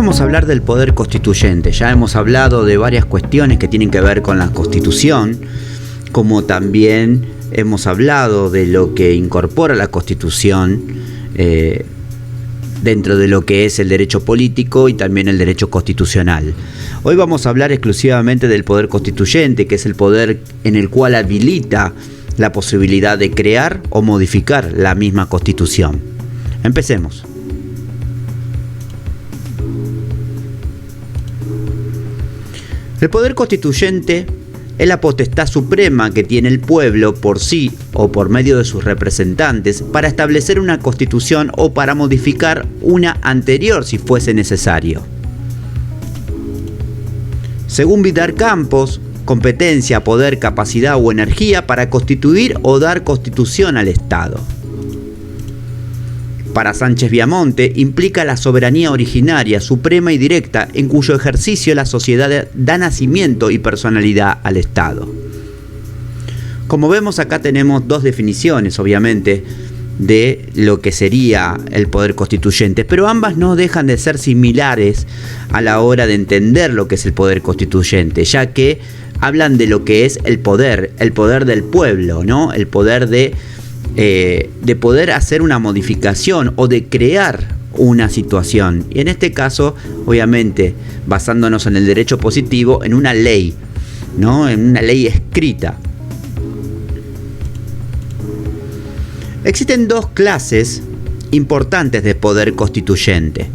vamos a hablar del poder constituyente. Ya hemos hablado de varias cuestiones que tienen que ver con la Constitución, como también hemos hablado de lo que incorpora la Constitución dentro de lo que es el derecho político y también el derecho constitucional. Hoy vamos a hablar exclusivamente del poder constituyente, que es el poder en el cual habilita la posibilidad de crear o modificar la misma Constitución. Empecemos. El poder constituyente es la potestad suprema que tiene el pueblo por sí o por medio de sus representantes para establecer una constitución o para modificar una anterior si fuese necesario. Según Vidal Campos, competencia, poder, capacidad o energía para constituir o dar constitución al Estado. Para Sánchez Viamonte, implica la soberanía originaria, suprema y directa, en cuyo ejercicio la sociedad da nacimiento y personalidad al Estado. Como vemos, acá tenemos dos definiciones, obviamente, de lo que sería el poder constituyente, pero ambas no dejan de ser similares a la hora de entender lo que es el poder constituyente, ya que hablan de lo que es el poder del pueblo, ¿no? El poder de poder hacer una modificación o de crear una situación. Y en este caso, obviamente, basándonos en el derecho positivo, en una ley, ¿no? En una ley escrita. Existen dos clases importantes de poder constituyente.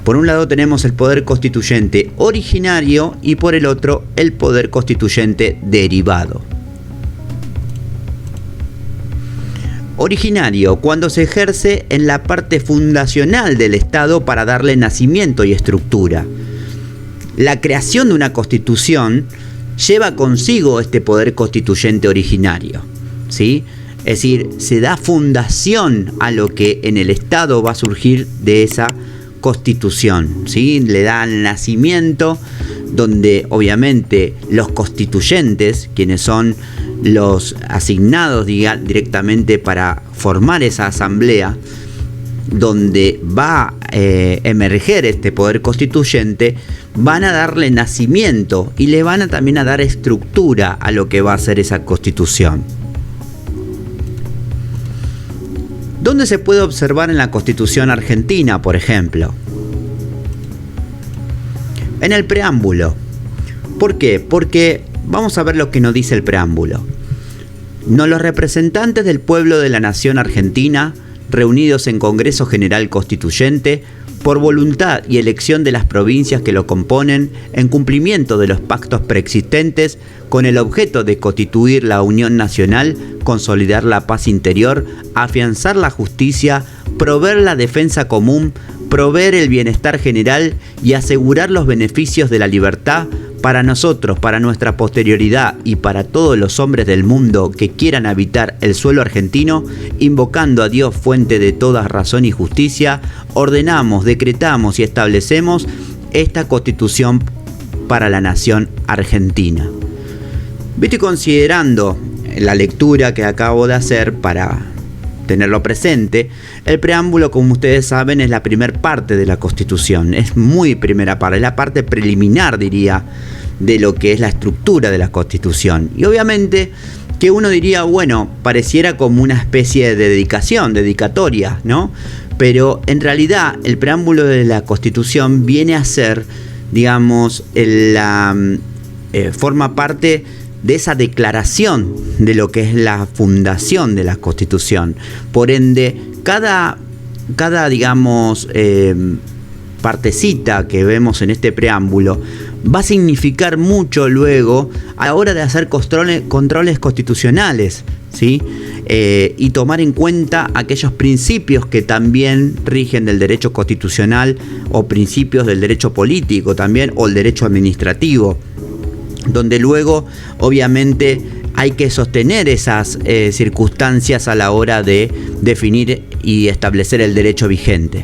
Por un lado tenemos el poder constituyente originario y por el otro el poder constituyente derivado. Originario, cuando se ejerce en la parte fundacional del Estado para darle nacimiento y estructura. La creación de una constitución lleva consigo este poder constituyente originario, ¿sí? Es decir, se da fundación a lo que en el Estado va a surgir de esa constitución, ¿sí? Le da nacimiento, donde obviamente los constituyentes, quienes son los asignados directamente para formar esa asamblea, donde va a emerger este poder constituyente, van a darle nacimiento y le van a también a dar estructura a lo que va a ser esa constitución. ¿Dónde se puede observar en la Constitución argentina, por ejemplo? En el preámbulo. ¿Por qué? Porque vamos a ver lo que nos dice el preámbulo. Los representantes del pueblo de la nación argentina, reunidos en Congreso General Constituyente, por voluntad y elección de las provincias que lo componen, en cumplimiento de los pactos preexistentes, con el objeto de constituir la unión nacional, consolidar la paz interior, afianzar la justicia, proveer la defensa común, proveer el bienestar general y asegurar los beneficios de la libertad para nosotros, para nuestra posterioridad y para todos los hombres del mundo que quieran habitar el suelo argentino, invocando a Dios, fuente de toda razón y justicia, ordenamos, decretamos y establecemos esta Constitución para la nación argentina. Viste, considerando la lectura que acabo de hacer para tenerlo presente, el preámbulo, como ustedes saben, es la primera parte de la Constitución, es muy primera parte, es la parte preliminar, diría, de lo que es la estructura de la Constitución. Y obviamente que uno diría, bueno, pareciera como una especie de dedicatoria, ¿no? Pero en realidad el preámbulo de la Constitución viene a ser, digamos, forma parte de esa declaración de lo que es la fundación de la Constitución. Por ende, cada digamos, partecita que vemos en este preámbulo va a significar mucho luego a la hora de hacer controles constitucionales, ¿sí? Y tomar en cuenta aquellos principios que también rigen del derecho constitucional o principios del derecho político también, o el derecho administrativo, donde luego obviamente hay que sostener esas circunstancias a la hora de definir y establecer el derecho vigente.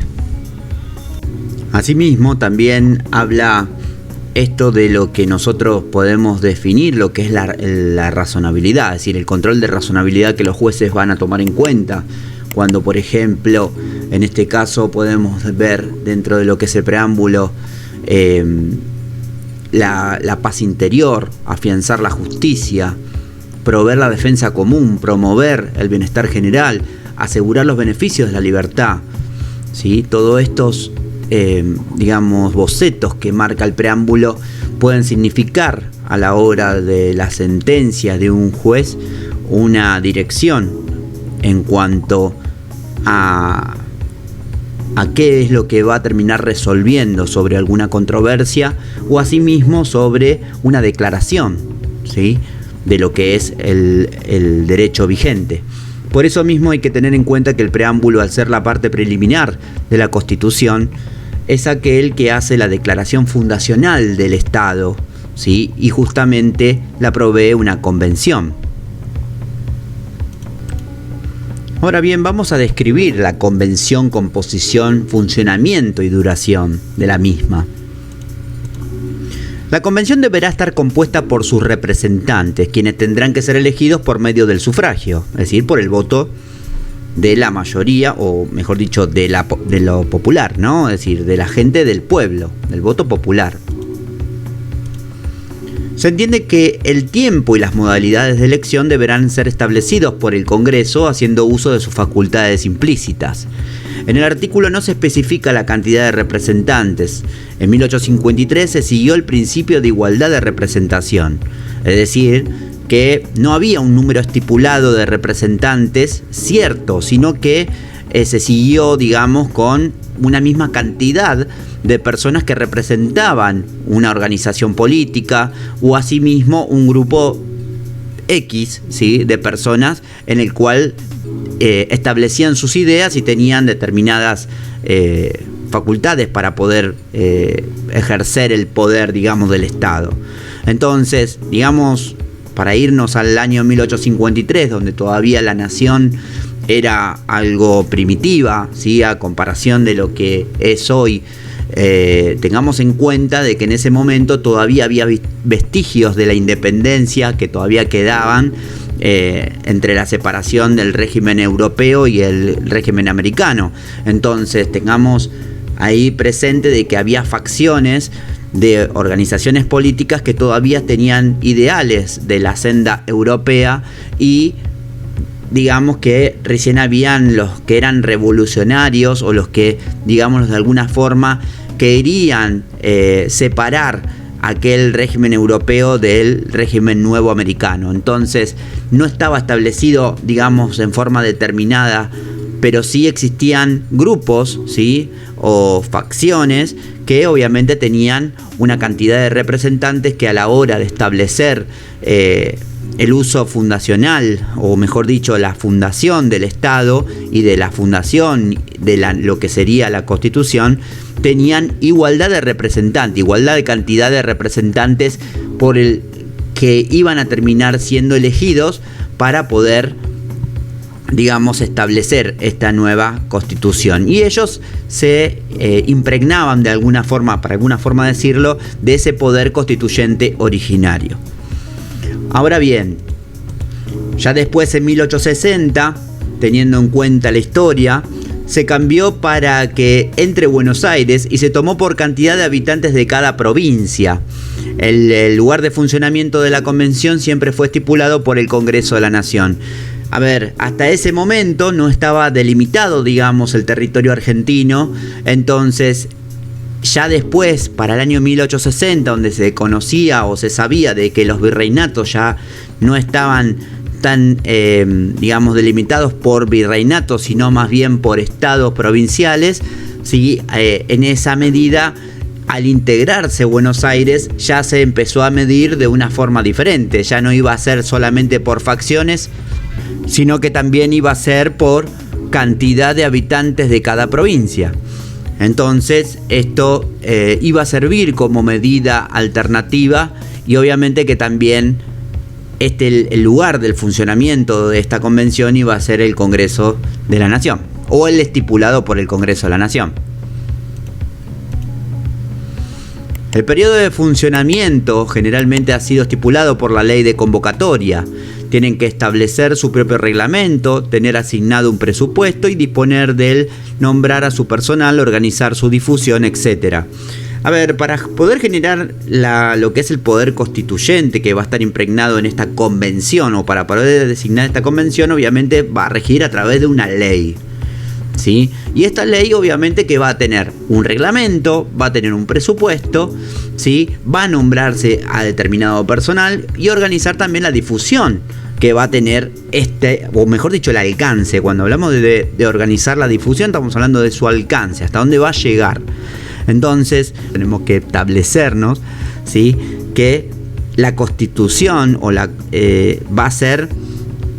Asimismo, también habla esto de lo que nosotros podemos definir, lo que es la razonabilidad, es decir, el control de razonabilidad que los jueces van a tomar en cuenta cuando, por ejemplo, En este caso podemos ver dentro de lo que es el preámbulo la paz interior, afianzar la justicia, proveer la defensa común, promover el bienestar general, asegurar los beneficios de la libertad. ¿Sí? Todos estos bocetos que marca el preámbulo pueden significar a la hora de la sentencia de un juez una dirección en cuanto a qué es lo que va a terminar resolviendo sobre alguna controversia o asimismo sobre una declaración, ¿sí?, de lo que es el derecho vigente. Por eso mismo hay que tener en cuenta que el preámbulo, al ser la parte preliminar de la Constitución, es aquel que hace la declaración fundacional del Estado, ¿sí?, y justamente la provee una convención. Ahora bien, vamos a describir la convención, composición, funcionamiento y duración de la misma. La convención deberá estar compuesta por sus representantes, quienes tendrán que ser elegidos por medio del sufragio, es decir, por el voto de la mayoría, o mejor dicho, de lo popular, ¿no? Es decir, de la gente del pueblo, del voto popular. Se entiende que el tiempo y las modalidades de elección deberán ser establecidos por el Congreso haciendo uso de sus facultades implícitas. En el artículo no se especifica la cantidad de representantes. En 1853 se siguió el principio de igualdad de representación, es decir, que no había un número estipulado de representantes cierto, sino que se siguió, con una misma cantidad de personas que representaban una organización política o asimismo un grupo X, ¿sí?, de personas en el cual establecían sus ideas y tenían determinadas facultades para poder ejercer el poder, del Estado. Entonces, para irnos al año 1853, donde todavía la nación era algo primitiva, ¿sí?, a comparación de lo que es hoy, tengamos en cuenta de que en ese momento todavía había vestigios de la independencia que todavía quedaban entre la separación del régimen europeo y el régimen americano. Entonces tengamos ahí presente de que había facciones de organizaciones políticas que todavía tenían ideales de la senda europea y que recién habían los que eran revolucionarios o los que, de alguna forma querían separar aquel régimen europeo del régimen nuevo americano. Entonces no estaba establecido, en forma determinada, pero sí existían grupos, ¿sí?, o facciones que obviamente tenían una cantidad de representantes que a la hora de establecer el uso fundacional, o mejor dicho, la fundación del Estado y de la fundación de lo que sería la Constitución, tenían igualdad de representantes, igualdad de cantidad de representantes por el que iban a terminar siendo elegidos para poder, establecer esta nueva Constitución. Y ellos se impregnaban de alguna forma, para alguna forma decirlo, de ese poder constituyente originario. Ahora bien, ya después en 1860, teniendo en cuenta la historia, se cambió para que entre Buenos Aires y se tomó por cantidad de habitantes de cada provincia. El lugar de funcionamiento de la convención siempre fue estipulado por el Congreso de la Nación. A ver, hasta ese momento no estaba delimitado, el territorio argentino. Entonces, ya después, para el año 1860, donde se conocía o se sabía de que los virreinatos ya no estaban tan, delimitados por virreinatos, sino más bien por estados provinciales, ¿sí? En esa medida, al integrarse Buenos Aires, ya se empezó a medir de una forma diferente. Ya no iba a ser solamente por facciones, sino que también iba a ser por cantidad de habitantes de cada provincia. Entonces esto iba a servir como medida alternativa y obviamente que también el lugar del funcionamiento de esta convención iba a ser el Congreso de la Nación o el estipulado por el Congreso de la Nación. El periodo de funcionamiento generalmente ha sido estipulado por la ley de convocatoria, tienen que establecer su propio reglamento, tener asignado un presupuesto y disponer de él, nombrar a su personal, organizar su difusión, etc. A ver, para poder generar lo que es el poder constituyente que va a estar impregnado en esta convención, o para poder designar esta convención, obviamente va a regir a través de una ley, ¿sí? Y esta ley obviamente que va a tener un reglamento, va a tener un presupuesto, ¿sí? Va a nombrarse a determinado personal y organizar también la difusión que va a tener o mejor dicho, el alcance. Cuando hablamos de organizar la difusión, estamos hablando de su alcance, hasta dónde va a llegar. Entonces tenemos que establecernos, ¿sí?, que la Constitución va a ser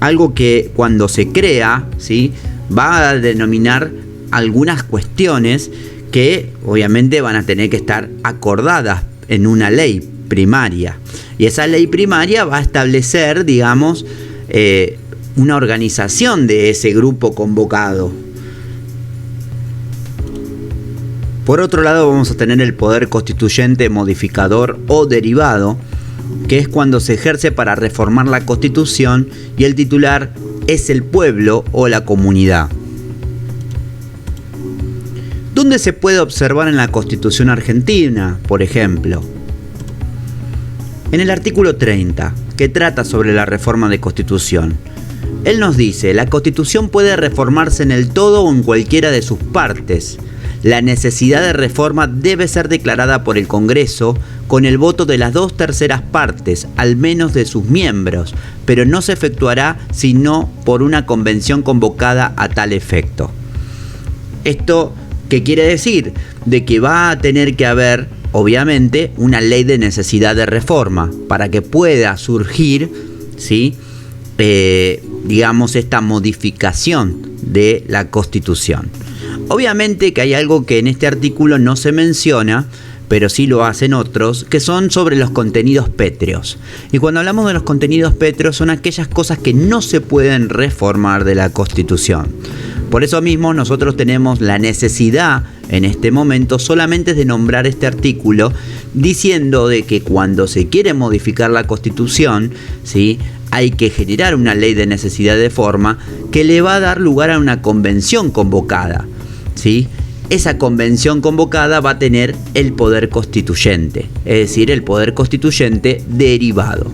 algo que cuando se crea, ¿sí?, va a denominar algunas cuestiones que obviamente van a tener que estar acordadas en una ley primaria. Y esa ley primaria va a establecer, digamos, una organización de ese grupo convocado. Por otro lado, vamos a tener el poder constituyente modificador o derivado, que es cuando se ejerce para reformar la Constitución y el titular es el pueblo o la comunidad. ¿Dónde se puede observar en la Constitución argentina, por ejemplo? En el artículo 30, que trata sobre la reforma de Constitución. Él nos dice: la Constitución puede reformarse en el todo o en cualquiera de sus partes. La necesidad de reforma debe ser declarada por el Congreso con el voto de las 2/3 partes, al menos de sus miembros, pero no se efectuará sino por una convención convocada a tal efecto. ¿Esto qué quiere decir? De que va a tener que haber, obviamente, una ley de necesidad de reforma para que pueda surgir, ¿sí?, digamos, esta modificación de la Constitución. Obviamente que hay algo que en este artículo no se menciona, pero sí lo hacen otros, que son sobre los contenidos pétreos. Y cuando hablamos de los contenidos pétreos, son aquellas cosas que no se pueden reformar de la Constitución. Por eso mismo nosotros tenemos la necesidad en este momento solamente de nombrar este artículo, diciendo de que cuando se quiere modificar la Constitución, ¿sí?, hay que generar una ley de necesidad de forma que le va a dar lugar a una convención convocada, ¿sí? Esa convención convocada va a tener el poder constituyente, es decir, el poder constituyente derivado.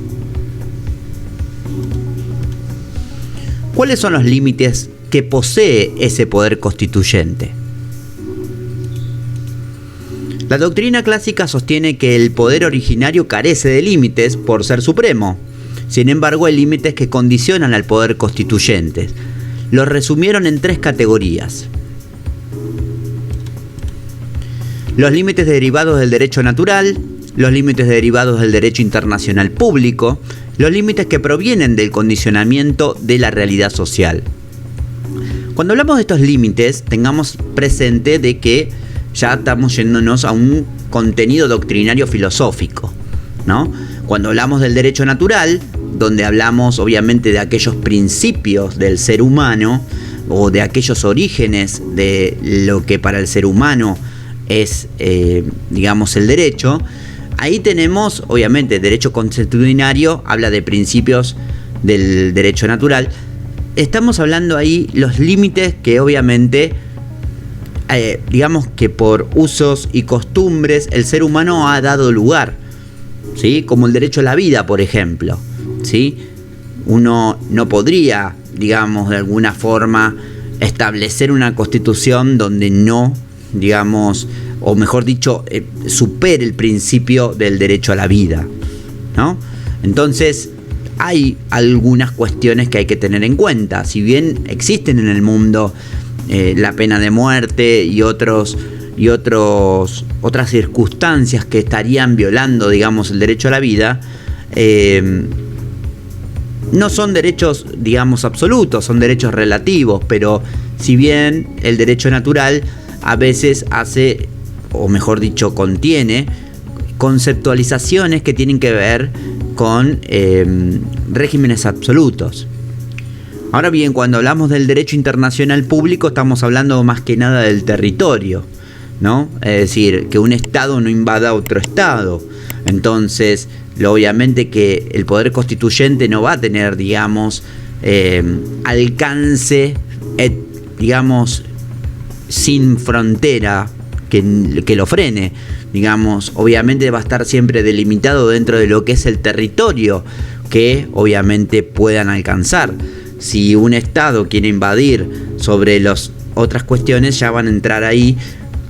¿Cuáles son los límites que posee ese poder constituyente? La doctrina clásica sostiene que el poder originario carece de límites por ser supremo. Sin embargo, hay límites que condicionan al poder constituyente. Los resumieron en 3 categorías. Los límites derivados del derecho natural, los límites derivados del derecho internacional público, los límites que provienen del condicionamiento de la realidad social. Cuando hablamos de estos límites, tengamos presente de que ya estamos yéndonos a un contenido doctrinario filosófico, ¿no? Cuando hablamos del derecho natural, donde hablamos obviamente de aquellos principios del ser humano o de aquellos orígenes de lo que para el ser humano es, digamos, el derecho, ahí tenemos, obviamente, derecho consuetudinario, habla de principios del derecho natural. Estamos hablando ahí los límites que obviamente, digamos que por usos y costumbres, el ser humano ha dado lugar, ¿sí? Como el derecho a la vida, por ejemplo, ¿sí? Uno no podría, digamos, de alguna forma establecer una constitución donde no, digamos, o mejor dicho, supere el principio del derecho a la vida, ¿no? Entonces, hay algunas cuestiones que hay que tener en cuenta. Si bien existen en el mundo la pena de muerte y otras circunstancias que estarían violando, digamos, el derecho a la vida, no son derechos, digamos, absolutos, son derechos relativos, pero si bien el derecho natural a veces hace, o mejor dicho, contiene conceptualizaciones que tienen que ver con regímenes absolutos. Ahora bien, cuando hablamos del derecho internacional público, estamos hablando más que nada del territorio, ¿no? Es decir, que un Estado no invada otro Estado. Entonces, obviamente que el poder constituyente no va a tener, digamos, alcance, digamos, sin frontera que lo frene. Digamos, obviamente va a estar siempre delimitado dentro de lo que es el territorio que obviamente puedan alcanzar. Si un Estado quiere invadir sobre las otras cuestiones, ya van a entrar ahí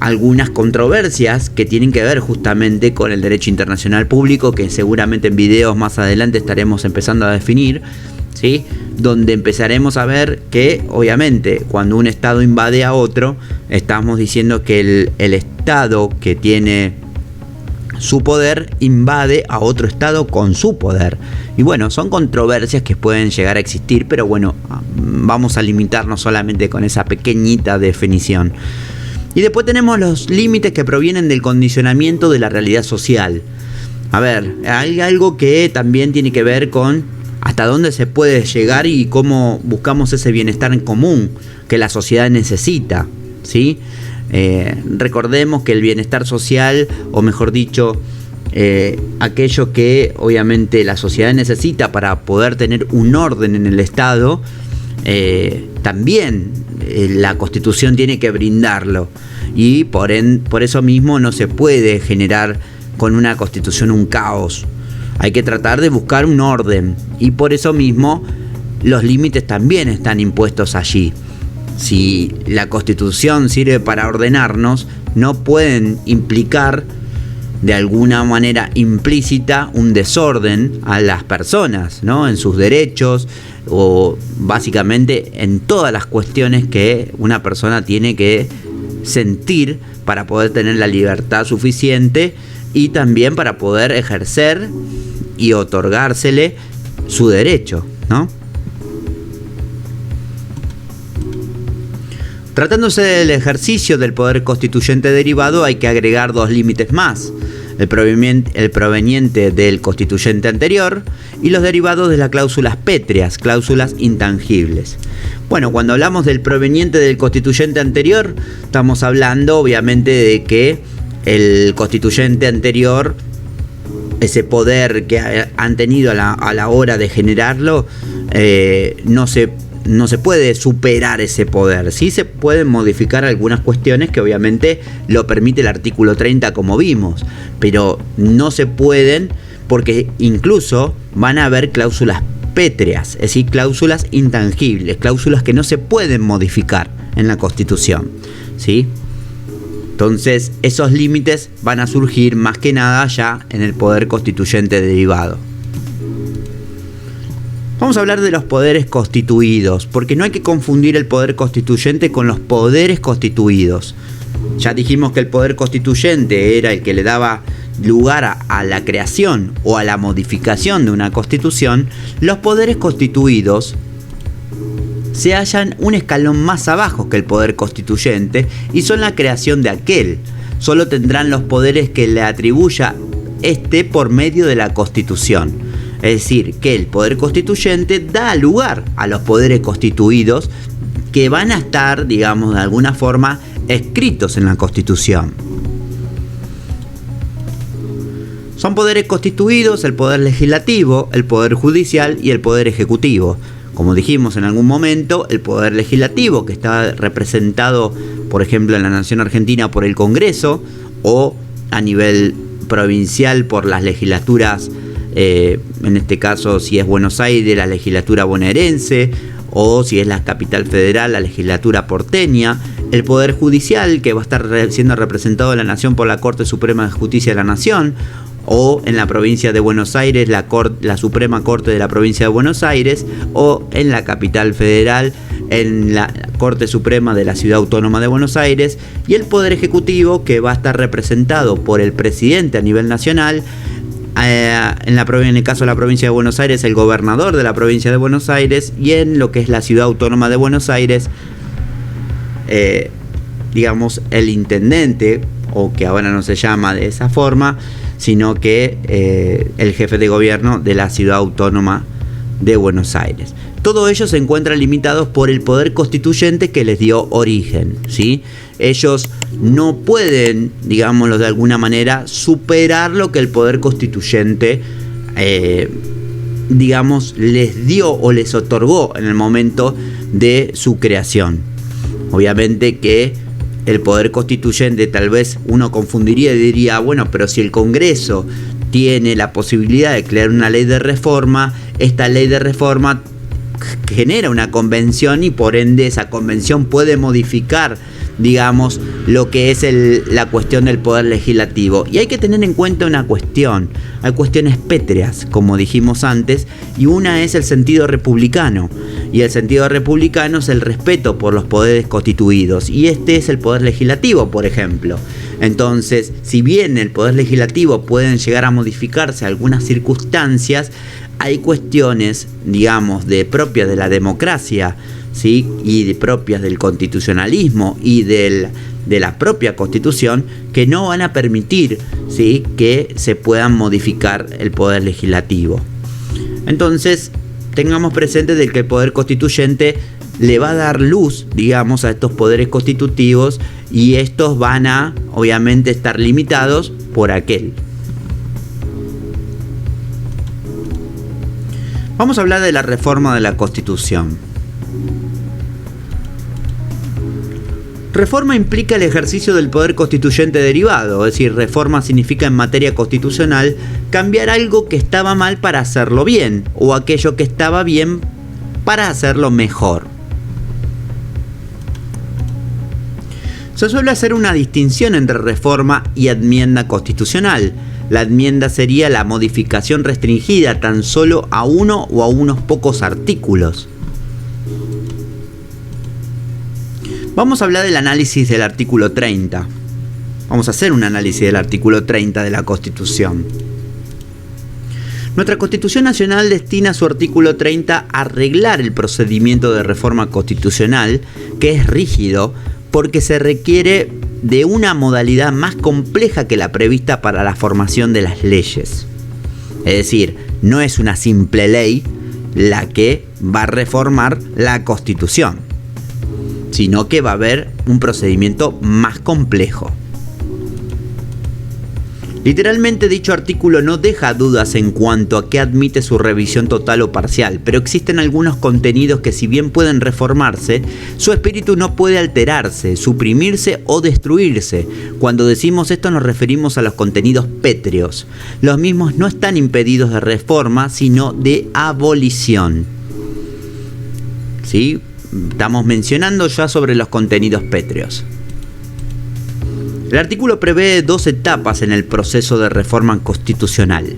algunas controversias que tienen que ver justamente con el derecho internacional público, que seguramente en videos más adelante estaremos empezando a definir, ¿sí? Donde empezaremos a ver que obviamente cuando un Estado invade a otro, estamos diciendo que el Estado que tiene su poder invade a otro Estado con su poder. Y bueno, son controversias que pueden llegar a existir, pero bueno, vamos a limitarnos solamente con esa pequeñita definición. Y después tenemos los límites que provienen del condicionamiento de la realidad social. A ver, hay algo que también tiene que ver con hasta dónde se puede llegar y cómo buscamos ese bienestar en común que la sociedad necesita, ¿sí? Recordemos que el bienestar social, o mejor dicho, aquello que obviamente la sociedad necesita para poder tener un orden en el Estado, también la Constitución tiene que brindarlo, y por eso mismo no se puede generar con una Constitución un caos. Hay que tratar de buscar un orden, y por eso mismo los límites también están impuestos allí. Si la Constitución sirve para ordenarnos, no pueden implicar de alguna manera implícita un desorden a las personas, ¿no? En sus derechos, o básicamente en todas las cuestiones que una persona tiene que sentir para poder tener la libertad suficiente y también para poder ejercer y otorgársele su derecho, ¿no? Tratándose del ejercicio del poder constituyente derivado, hay que agregar dos límites más: el proveniente del constituyente anterior y los derivados de las cláusulas pétreas, cláusulas intangibles. Bueno, cuando hablamos del proveniente del constituyente anterior, estamos hablando obviamente de que el constituyente anterior, ese poder que han tenido a la hora de generarlo, no se puede superar ese poder. Sí se pueden modificar algunas cuestiones que obviamente lo permite el artículo 30, como vimos, pero no se pueden, porque incluso van a haber cláusulas pétreas, es decir, cláusulas intangibles, cláusulas que no se pueden modificar en la Constitución, ¿sí? Entonces esos límites van a surgir más que nada ya en el poder constituyente derivado. Vamos a hablar de los poderes constituidos, porque no hay que confundir el poder constituyente con los poderes constituidos. Ya dijimos que el poder constituyente era el que le daba lugar a la creación o a la modificación de una constitución. Los poderes constituidos se hallan un escalón más abajo que el poder constituyente y son la creación de aquel. Solo tendrán los poderes que le atribuya por medio de la Constitución. Es decir, que el poder constituyente da lugar a los poderes constituidos que van a estar, digamos, de alguna forma escritos en la Constitución. Son poderes constituidos el poder legislativo, el poder judicial y el poder ejecutivo. Como dijimos en algún momento, el poder legislativo, que está representado, por ejemplo, en la nación argentina por el Congreso, o a nivel provincial por las legislaturas, en este caso si es Buenos Aires, la legislatura bonaerense, o si es la capital federal, la legislatura porteña. El poder judicial, que va a estar siendo representado en la nación por la Corte Suprema de Justicia de la Nación, o en la provincia de Buenos Aires, la Suprema Corte de la provincia de Buenos Aires, o en la capital federal, en la Corte Suprema de la Ciudad Autónoma de Buenos Aires. Y el poder ejecutivo, que va a estar representado por el presidente a nivel nacional, en el caso de la provincia de Buenos Aires, el gobernador de la provincia de Buenos Aires, y en lo que es la Ciudad Autónoma de Buenos Aires, digamos, el intendente, o que ahora no se llama de esa forma, sino que el jefe de gobierno de la Ciudad Autónoma de Buenos Aires. Todos ellos se encuentran limitados por el poder constituyente que les dio origen, ¿sí? Ellos no pueden, digámoslo de alguna manera, superar lo que el poder constituyente digamos, les dio o les otorgó en el momento de su creación. Obviamente que el poder constituyente, tal vez uno confundiría y diría, bueno, pero si el Congreso tiene la posibilidad de crear una ley de reforma, esta ley de reforma genera una convención y por ende esa convención puede modificar, digamos, lo que es la cuestión del poder legislativo. Y hay que tener en cuenta una cuestión. Hay cuestiones pétreas, como dijimos antes, y una es el sentido republicano. Y el sentido republicano es el respeto por los poderes constituidos. Y este es el poder legislativo, por ejemplo. Entonces, si bien el poder legislativo pueden llegar a modificarse algunas circunstancias, hay cuestiones, digamos, propias de la democracia, ¿sí? Y propias del constitucionalismo y de la propia Constitución, que no van a permitir, ¿sí?, que se puedan modificar el poder legislativo. Entonces, tengamos presente de que el poder constituyente le va a dar luz, digamos, a estos poderes constitutivos, y estos van a, obviamente, estar limitados por aquel. Vamos a hablar de la reforma de la Constitución. Reforma implica el ejercicio del poder constituyente derivado, es decir, reforma significa en materia constitucional cambiar algo que estaba mal para hacerlo bien, o aquello que estaba bien para hacerlo mejor. Se suele hacer una distinción entre reforma y enmienda constitucional. La enmienda sería la modificación restringida tan solo a uno o a unos pocos artículos. Vamos a hablar del análisis del artículo 30. Vamos a hacer un análisis del artículo 30 de la Constitución. Nuestra Constitución Nacional destina su artículo 30 a arreglar el procedimiento de reforma constitucional, que es rígido porque se requiere de una modalidad más compleja que la prevista para la formación de las leyes. Es decir, no es una simple ley la que va a reformar la Constitución, sino que va a haber un procedimiento más complejo. Literalmente, dicho artículo no deja dudas en cuanto a que admite su revisión total o parcial, pero existen algunos contenidos que, si bien pueden reformarse, su espíritu no puede alterarse, suprimirse o destruirse. Cuando decimos esto nos referimos a los contenidos pétreos. Los mismos no están impedidos de reforma, sino de abolición. ¿Sí? Estamos mencionando ya sobre los contenidos pétreos. El artículo prevé 2 etapas en el proceso de reforma constitucional.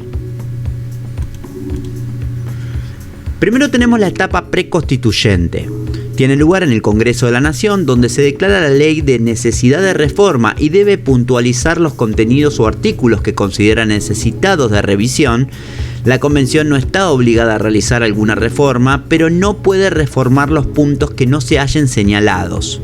Primero tenemos la etapa preconstituyente. Tiene lugar en el Congreso de la Nación, donde se declara la ley de necesidad de reforma y debe puntualizar los contenidos o artículos que considera necesitados de revisión. La Convención no está obligada a realizar alguna reforma, pero no puede reformar los puntos que no se hallen señalados.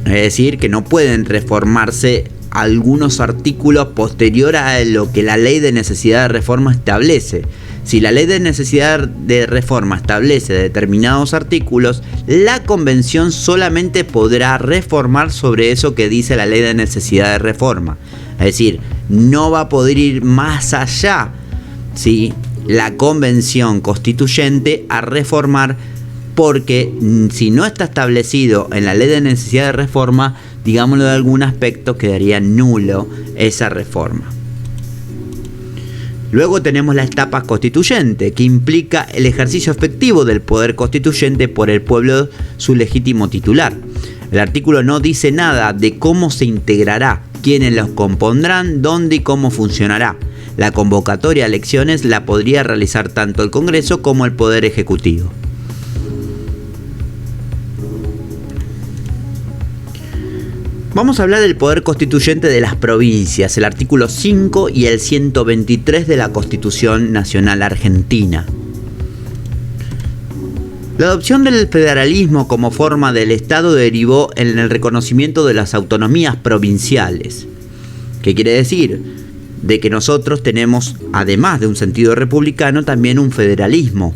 Es decir, que no pueden reformarse algunos artículos posterior a lo que la ley de necesidad de reforma establece. Si la ley de necesidad de reforma establece determinados artículos, la Convención solamente podrá reformar sobre eso que dice la ley de necesidad de reforma. Es decir, no va a poder ir más allá, ¿sí?, la Convención Constituyente a reformar, porque si no está establecido en la ley de necesidad de reforma, digámoslo de algún aspecto, quedaría nulo esa reforma. Luego tenemos la etapa constituyente, que implica el ejercicio efectivo del poder constituyente por el pueblo, su legítimo titular. El artículo no dice nada de cómo se integrará, quiénes los compondrán, dónde y cómo funcionará. La convocatoria a elecciones la podría realizar tanto el Congreso como el Poder Ejecutivo. Vamos a hablar del poder constituyente de las provincias, el artículo 5 y el 123 de la Constitución Nacional Argentina. La adopción del federalismo como forma del Estado derivó en el reconocimiento de las autonomías provinciales. ¿Qué quiere decir? De que nosotros tenemos, además de un sentido republicano, también un federalismo,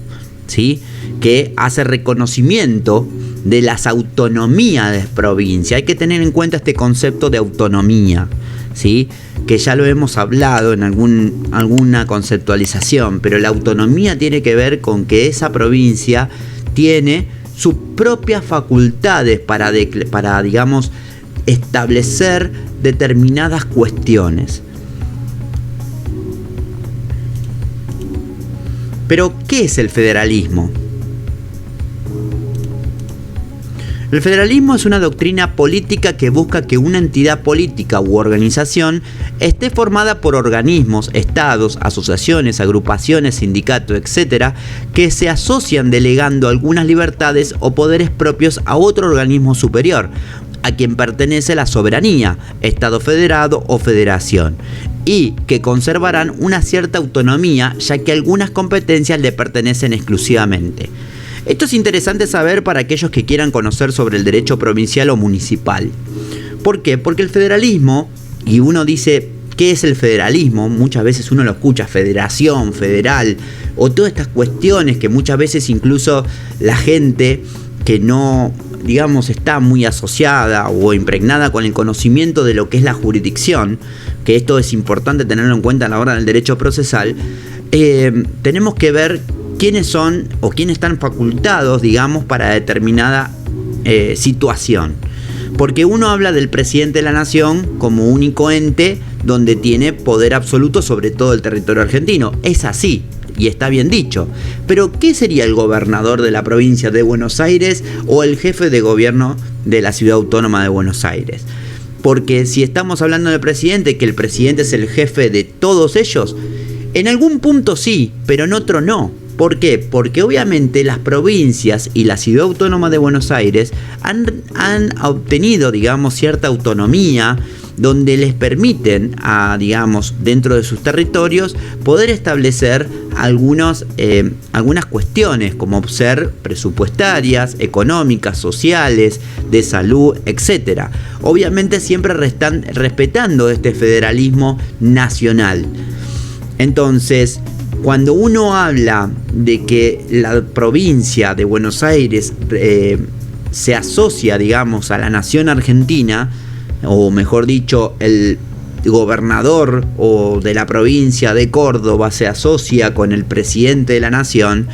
¿sí?, que hace reconocimiento de las autonomías de provincia. Hay que tener en cuenta este concepto de autonomía, ¿sí?, que ya lo hemos hablado en alguna conceptualización, pero la autonomía tiene que ver con que esa provincia tiene sus propias facultades para digamos, establecer determinadas cuestiones. Pero, ¿qué es el federalismo? El federalismo es una doctrina política que busca que una entidad política u organización esté formada por organismos, estados, asociaciones, agrupaciones, sindicatos, etc., que se asocian delegando algunas libertades o poderes propios a otro organismo superior, a quien pertenece la soberanía, estado federado o federación, y que conservarán una cierta autonomía, ya que algunas competencias le pertenecen exclusivamente. Esto es interesante saber para aquellos que quieran conocer sobre el derecho provincial o municipal. ¿Por qué? Porque el federalismo, y uno dice, ¿qué es el federalismo? Muchas veces uno lo escucha, federación, federal, o todas estas cuestiones que muchas veces incluso la gente que no, digamos, está muy asociada o impregnada con el conocimiento de lo que es la jurisdicción, que esto es importante tenerlo en cuenta a la hora del derecho procesal, tenemos que ver quiénes son o quiénes están facultados, digamos, para determinada situación. Porque uno habla del presidente de la nación como único ente donde tiene poder absoluto sobre todo el territorio argentino. Es así, y está bien dicho. Pero, ¿qué sería el gobernador de la provincia de Buenos Aires o el jefe de gobierno de la ciudad autónoma de Buenos Aires? Porque si estamos hablando del presidente, que el presidente es el jefe de todos ellos, en algún punto sí, pero en otro no. ¿Por qué? Porque obviamente las provincias y la ciudad autónoma de Buenos Aires han obtenido, digamos, cierta autonomía donde les permiten, digamos, dentro de sus territorios, poder establecer algunas cuestiones, como ser presupuestarias, económicas, sociales, de salud, etc. Obviamente siempre respetando este federalismo nacional. Entonces, cuando uno habla de que la provincia de Buenos Aires se asocia, digamos, a la nación argentina, o mejor dicho, el gobernador o de la provincia de Córdoba se asocia con el presidente de la nación,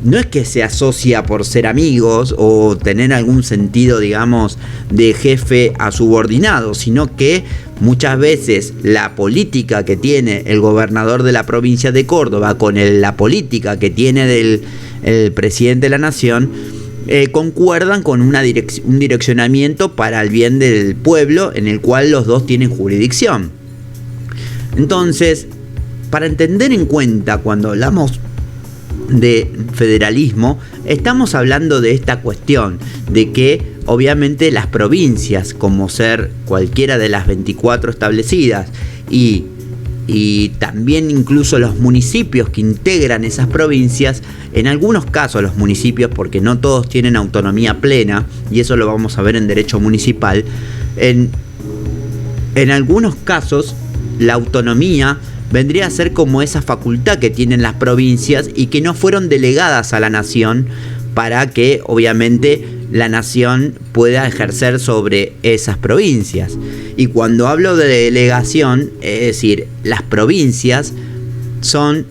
no es que se asocia por ser amigos o tener algún sentido, digamos, de jefe a subordinado, sino que muchas veces la política que tiene el gobernador de la provincia de Córdoba con la política que tiene el presidente de la nación concuerdan con un direccionamiento para el bien del pueblo en el cual los dos tienen jurisdicción. Entonces, para entender en cuenta cuando hablamos de federalismo, estamos hablando de esta cuestión de que obviamente las provincias, como ser cualquiera de las 24 establecidas, y también incluso los municipios que integran esas provincias, en algunos casos los municipios, porque no todos tienen autonomía plena, y eso lo vamos a ver en derecho municipal, en algunos casos la autonomía vendría a ser como esa facultad que tienen las provincias y que no fueron delegadas a la nación para que obviamente la nación pueda ejercer sobre esas provincias. Y cuando hablo de delegación, es decir, las provincias son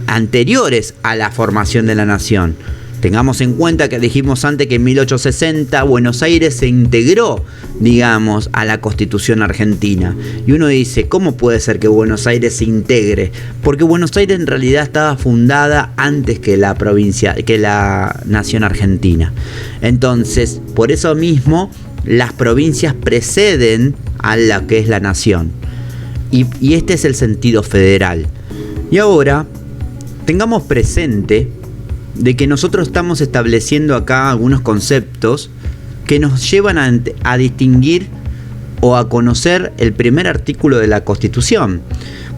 anteriores a la formación de la nación. Tengamos en cuenta que dijimos antes que en 1860 Buenos Aires se integró, digamos, a la Constitución argentina. Y uno dice, ¿cómo puede ser que Buenos Aires se integre? Porque Buenos Aires en realidad estaba fundada antes que la provincia, que la nación argentina. Entonces, por eso mismo, las provincias preceden a la que es la nación. Y este es el sentido federal. Y ahora, tengamos presente de que nosotros estamos estableciendo acá algunos conceptos que nos llevan a distinguir o a conocer el primer artículo de la Constitución,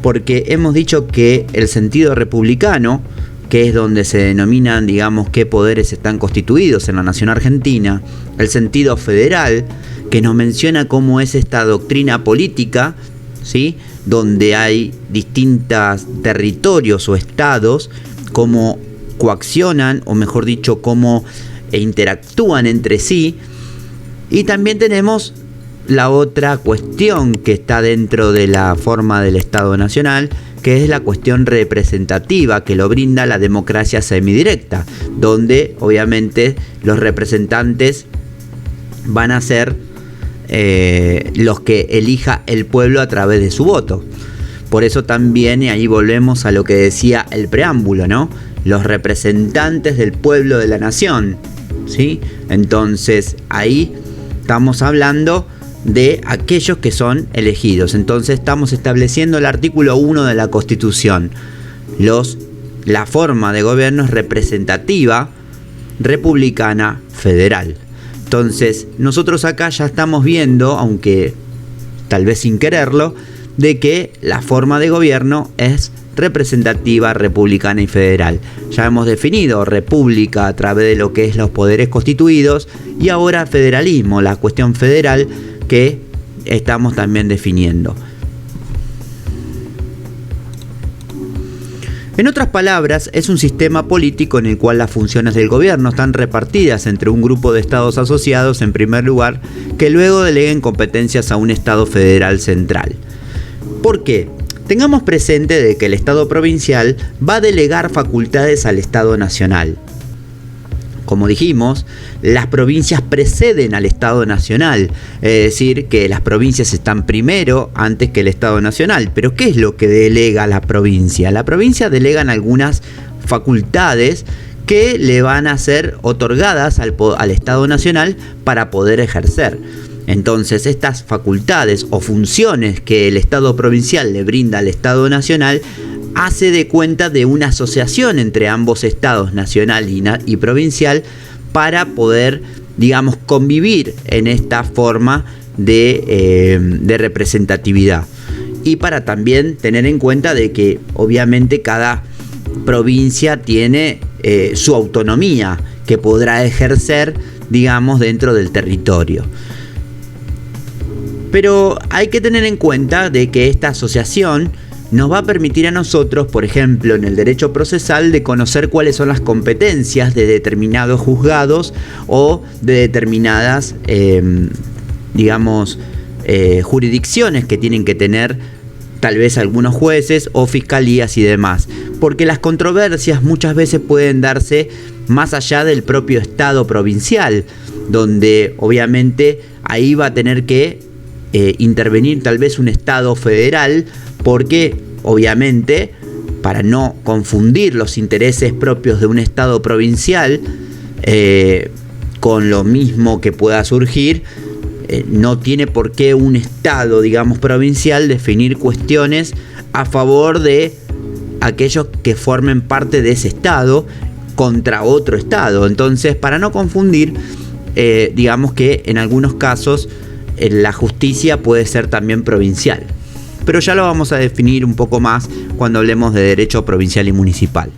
porque hemos dicho que el sentido republicano, que es donde se denominan, digamos, qué poderes están constituidos en la nación argentina, el sentido federal, que nos menciona cómo es esta doctrina política, ¿sí?, donde hay distintos territorios o estados, como coaccionan, o mejor dicho, cómo interactúan entre sí. Y también tenemos la otra cuestión que está dentro de la forma del Estado Nacional, que es la cuestión representativa que lo brinda la democracia semidirecta, donde obviamente los representantes van a ser los que elija el pueblo a través de su voto. Por eso también, y ahí volvemos a lo que decía el preámbulo, ¿no? Los representantes del pueblo de la nación, ¿sí? Entonces ahí estamos hablando de aquellos que son elegidos. Entonces estamos estableciendo el artículo 1 de la Constitución. La forma de gobierno es representativa, republicana, federal. Entonces nosotros acá ya estamos viendo, aunque tal vez sin quererlo, de que la forma de gobierno es representativa, republicana y federal. Ya hemos definido república a través de lo que es los poderes constituidos, y ahora federalismo, la cuestión federal que estamos también definiendo. En otras palabras, es un sistema político en el cual las funciones del gobierno están repartidas entre un grupo de estados asociados en primer lugar, que luego deleguen competencias a un estado federal central. ¿Por qué? Tengamos presente de que el Estado provincial va a delegar facultades al Estado nacional. Como dijimos, las provincias preceden al Estado nacional, es decir, que las provincias están primero antes que el Estado nacional. Pero ¿qué es lo que delega la provincia? La provincia delegan algunas facultades que le van a ser otorgadas al Estado nacional para poder ejercer. Entonces, estas facultades o funciones que el Estado provincial le brinda al Estado nacional hace de cuenta de una asociación entre ambos estados, nacional y provincial, para poder, digamos, convivir en esta forma de representatividad. Y para también tener en cuenta de que obviamente cada provincia tiene su autonomía que podrá ejercer, digamos, dentro del territorio. Pero hay que tener en cuenta de que esta asociación nos va a permitir a nosotros, por ejemplo, en el derecho procesal, de conocer cuáles son las competencias de determinados juzgados o de determinadas, jurisdicciones que tienen que tener tal vez algunos jueces o fiscalías y demás. Porque las controversias muchas veces pueden darse más allá del propio estado provincial, donde obviamente ahí va a tener que intervenir tal vez un estado federal, porque obviamente para no confundir los intereses propios de un estado provincial con lo mismo que pueda surgir, no tiene por qué un estado, digamos, provincial definir cuestiones a favor de aquellos que formen parte de ese estado contra otro estado. Entonces, para no confundir, digamos que en algunos casos la justicia puede ser también provincial, pero ya lo vamos a definir un poco más cuando hablemos de derecho provincial y municipal.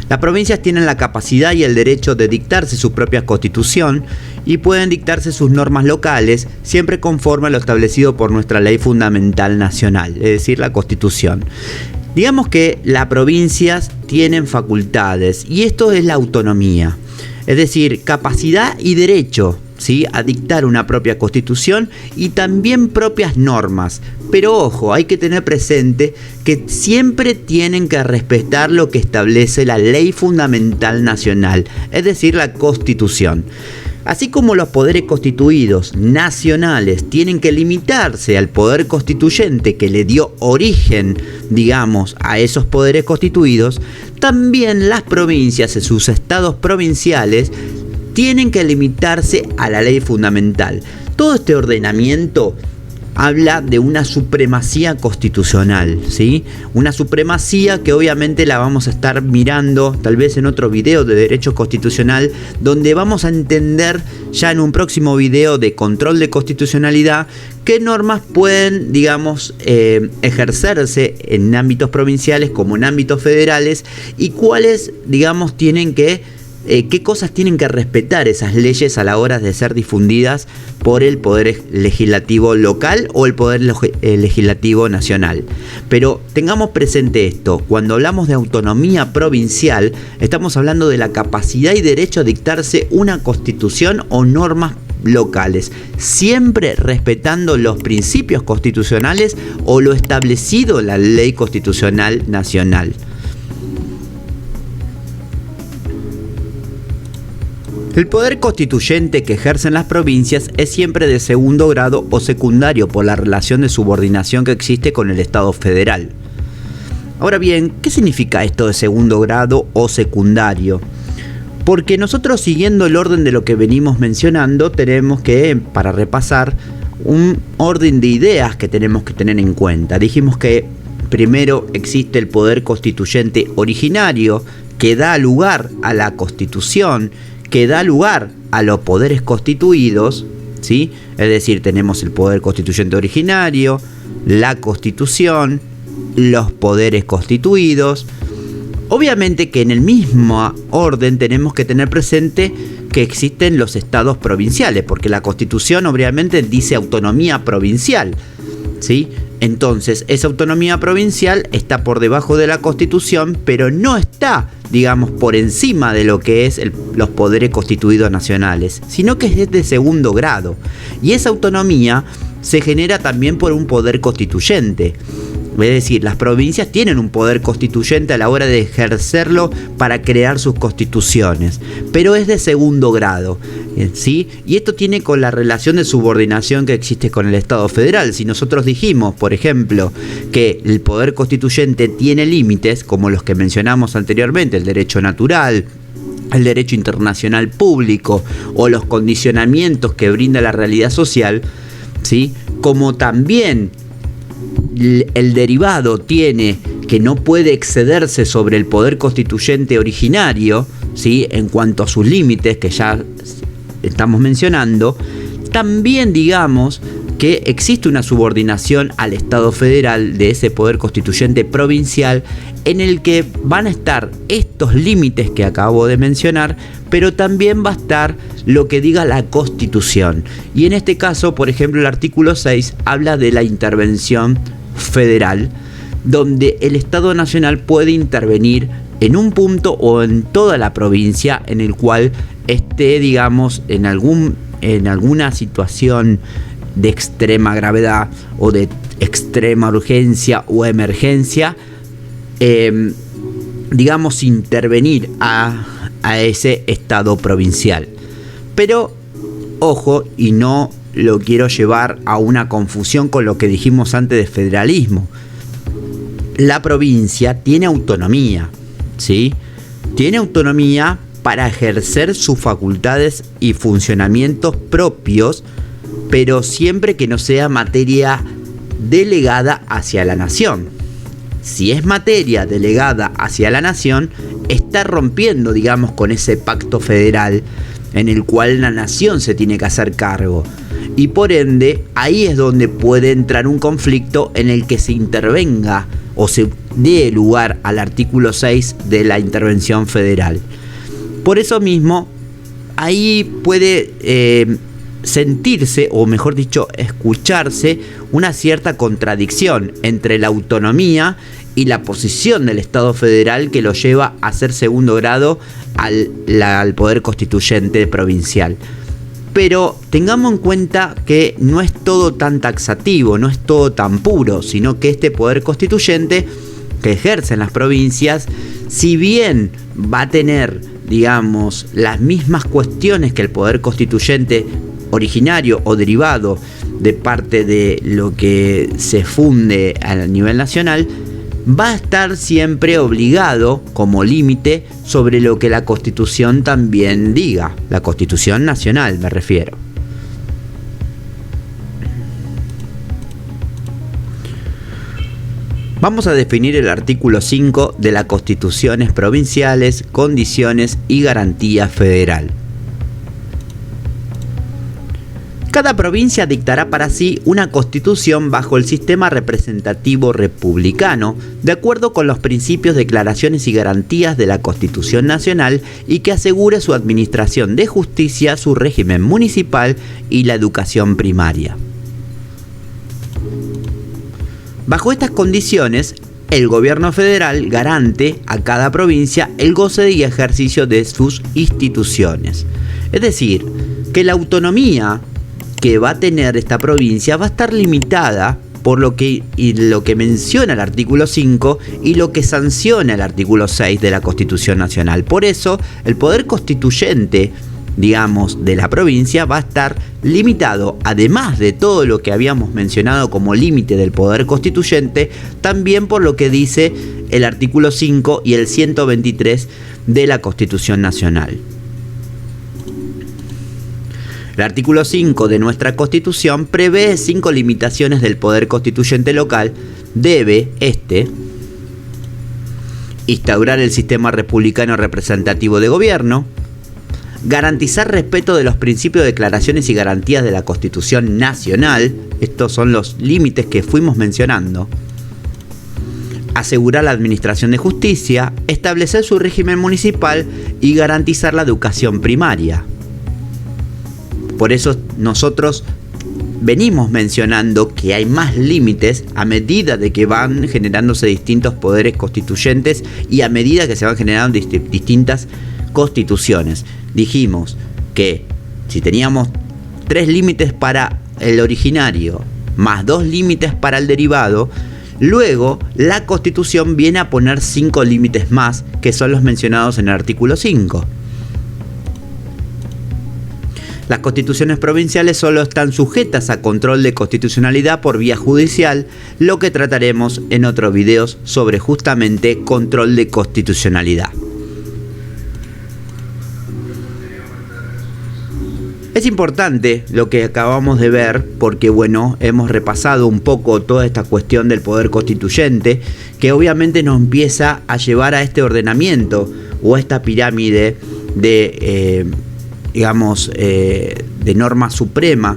Las provincias tienen la capacidad y el derecho de dictarse su propia constitución y pueden dictarse sus normas locales siempre conforme a lo establecido por nuestra ley fundamental nacional, es decir, la Constitución. Digamos que las provincias tienen facultades y esto es la autonomía. Es decir, capacidad y derecho, ¿sí?, a dictar una propia constitución y también propias normas. Pero ojo, hay que tener presente que siempre tienen que respetar lo que establece la ley fundamental nacional, es decir, la Constitución. Así como los poderes constituidos nacionales tienen que limitarse al poder constituyente que le dio origen, digamos, a esos poderes constituidos, también las provincias en sus estados provinciales tienen que limitarse a la ley fundamental. Todo este ordenamiento habla de una supremacía constitucional, ¿sí? Una supremacía que obviamente la vamos a estar mirando tal vez en otro video de derecho constitucional, donde vamos a entender ya en un próximo video de control de constitucionalidad qué normas pueden, digamos, ejercerse en ámbitos provinciales como en ámbitos federales y cuáles, digamos, tienen que qué cosas tienen que respetar esas leyes a la hora de ser difundidas por el Poder Legislativo local o el Poder Legislativo nacional. Pero tengamos presente esto: cuando hablamos de autonomía provincial, estamos hablando de la capacidad y derecho a dictarse una constitución o normas locales, siempre respetando los principios constitucionales o lo establecido en la ley constitucional nacional. El poder constituyente que ejercen las provincias es siempre de segundo grado o secundario por la relación de subordinación que existe con el Estado federal. Ahora bien, ¿qué significa esto de segundo grado o secundario? Porque nosotros, siguiendo el orden de lo que venimos mencionando, tenemos que, para repasar, un orden de ideas que tenemos que tener en cuenta. Dijimos que primero existe el poder constituyente originario, que da lugar a la Constitución, que da lugar a los poderes constituidos, ¿sí? Es decir, tenemos el poder constituyente originario, la Constitución, los poderes constituidos. Obviamente que en el mismo orden tenemos que tener presente que existen los estados provinciales, porque la Constitución obviamente dice autonomía provincial, ¿sí? Entonces, esa autonomía provincial está por debajo de la Constitución, pero no está, digamos, por encima de lo que es los poderes constituidos nacionales, sino que es de segundo grado. Y esa autonomía se genera también por un poder constituyente. Es decir, las provincias tienen un poder constituyente a la hora de ejercerlo para crear sus constituciones, pero es de segundo grado, ¿sí? Y esto tiene con la relación de subordinación que existe con el Estado federal. Si nosotros dijimos, por ejemplo, que el poder constituyente tiene límites, como los que mencionamos anteriormente, el derecho natural, el derecho internacional público o los condicionamientos que brinda la realidad social, ¿sí? Como también el derivado tiene que no puede excederse sobre el poder constituyente originario, ¿sí? En cuanto a sus límites que ya estamos mencionando, también digamos que existe una subordinación al Estado federal de ese poder constituyente provincial, en el que van a estar estos límites que acabo de mencionar, pero también va a estar lo que diga la Constitución. Y en este caso, por ejemplo, el artículo 6 habla de la intervención federal, donde el Estado nacional puede intervenir en un punto o en toda la provincia en el cual esté, digamos, en alguna situación de extrema gravedad o de extrema urgencia o emergencia, digamos, intervenir a ese estado provincial. Pero ojo, y no lo quiero llevar a una confusión con lo que dijimos antes de federalismo. La provincia tiene autonomía, ¿sí? Tiene autonomía para ejercer sus facultades y funcionamientos propios, pero siempre que no sea materia delegada hacia la nación. Si es materia delegada hacia la nación, está rompiendo, digamos, con ese pacto federal en el cual la nación se tiene que hacer cargo. Y por ende, ahí es donde puede entrar un conflicto en el que se intervenga o se dé lugar al artículo 6 de la intervención federal. Por eso mismo, ahí puede sentirse, o mejor dicho, escucharse una cierta contradicción entre la autonomía y la posición del Estado federal, que lo lleva a ser segundo grado al poder constituyente provincial. Pero tengamos en cuenta que no es todo tan taxativo, no es todo tan puro, sino que este poder constituyente que ejercen las provincias, si bien va a tener, digamos, las mismas cuestiones que el poder constituyente originario o derivado de parte de lo que se funde a nivel nacional, va a estar siempre obligado como límite sobre lo que la Constitución también diga, la Constitución nacional me refiero. Vamos a definir el artículo 5 de las Constituciones provinciales, condiciones y garantía federal. Cada provincia dictará para sí una constitución bajo el sistema representativo republicano, de acuerdo con los principios, declaraciones y garantías de la Constitución Nacional, y que asegure su administración de justicia, su régimen municipal y la educación primaria. Bajo estas condiciones, el gobierno federal garante a cada provincia el goce y ejercicio de sus instituciones. Es decir, que la autonomía que va a tener esta provincia va a estar limitada por lo que menciona el artículo 5 y lo que sanciona el artículo 6 de la Constitución Nacional. Por eso, el poder constituyente, digamos, de la provincia va a estar limitado, además de todo lo que habíamos mencionado como límite del poder constituyente, también por lo que dice el artículo 5 y el 123 de la Constitución Nacional. El artículo 5 de nuestra Constitución prevé 5 limitaciones del poder constituyente local. Debe instaurar el sistema republicano representativo de gobierno, garantizar respeto de los principios, declaraciones y garantías de la Constitución Nacional. Estos son los límites que fuimos mencionando. Asegurar la administración de justicia, establecer su régimen municipal y garantizar la educación primaria. Por eso nosotros venimos mencionando que hay más límites a medida de que van generándose distintos poderes constituyentes y a medida que se van generando distintas constituciones. Dijimos que si teníamos 3 límites para el originario más 2 límites para el derivado, luego la Constitución viene a poner 5 límites más, que son los mencionados en el artículo 5. Las constituciones provinciales solo están sujetas a control de constitucionalidad por vía judicial, lo que trataremos en otros videos sobre justamente control de constitucionalidad. Es importante lo que acabamos de ver porque, bueno, hemos repasado un poco toda esta cuestión del poder constituyente, que obviamente nos empieza a llevar a este ordenamiento o a esta pirámide de norma suprema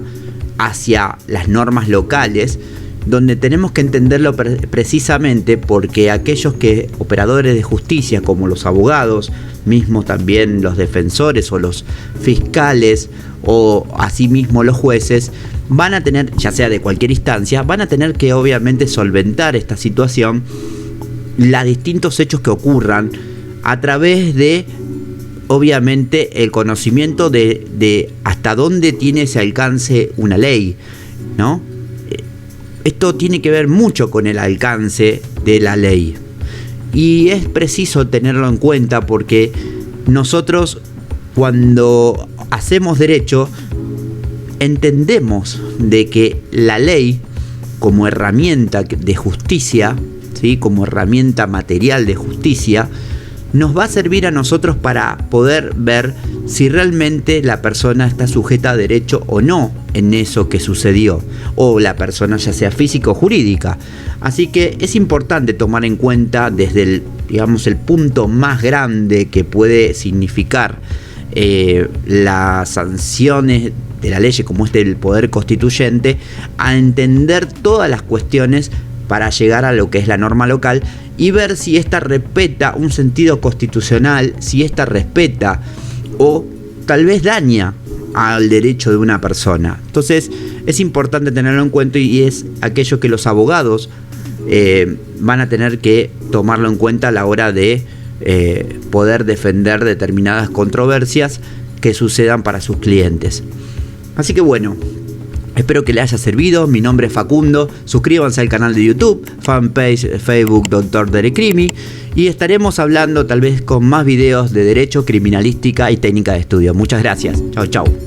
hacia las normas locales, donde tenemos que entenderlo precisamente porque aquellos operadores de justicia, como los abogados, mismo también los defensores o los fiscales o asimismo los jueces, van a tener, ya sea de cualquier instancia, van a tener que obviamente solventar esta situación, los distintos hechos que ocurran a través de obviamente el conocimiento de hasta dónde tiene ese alcance una ley, ¿no? Esto tiene que ver mucho con el alcance de la ley y es preciso tenerlo en cuenta porque nosotros cuando hacemos derecho entendemos de que la ley como herramienta de justicia, ¿sí?, como herramienta material de justicia, nos va a servir a nosotros para poder ver si realmente la persona está sujeta a derecho o no en eso que sucedió, o la persona ya sea física o jurídica. Así que es importante tomar en cuenta desde el punto más grande que puede significar las sanciones de la ley como del poder constituyente, a entender todas las cuestiones para llegar a lo que es la norma local y ver si ésta respeta un sentido constitucional, si ésta respeta o tal vez daña al derecho de una persona. Entonces es importante tenerlo en cuenta y es aquello que los abogados van a tener que tomarlo en cuenta a la hora de poder defender determinadas controversias que sucedan para sus clientes. Así que bueno, espero que les haya servido. Mi nombre es Facundo. Suscríbanse al canal de YouTube, fanpage Facebook Dr. Derecrimi, y estaremos hablando tal vez con más videos de derecho, criminalística y técnica de estudio. Muchas gracias. Chau, chau.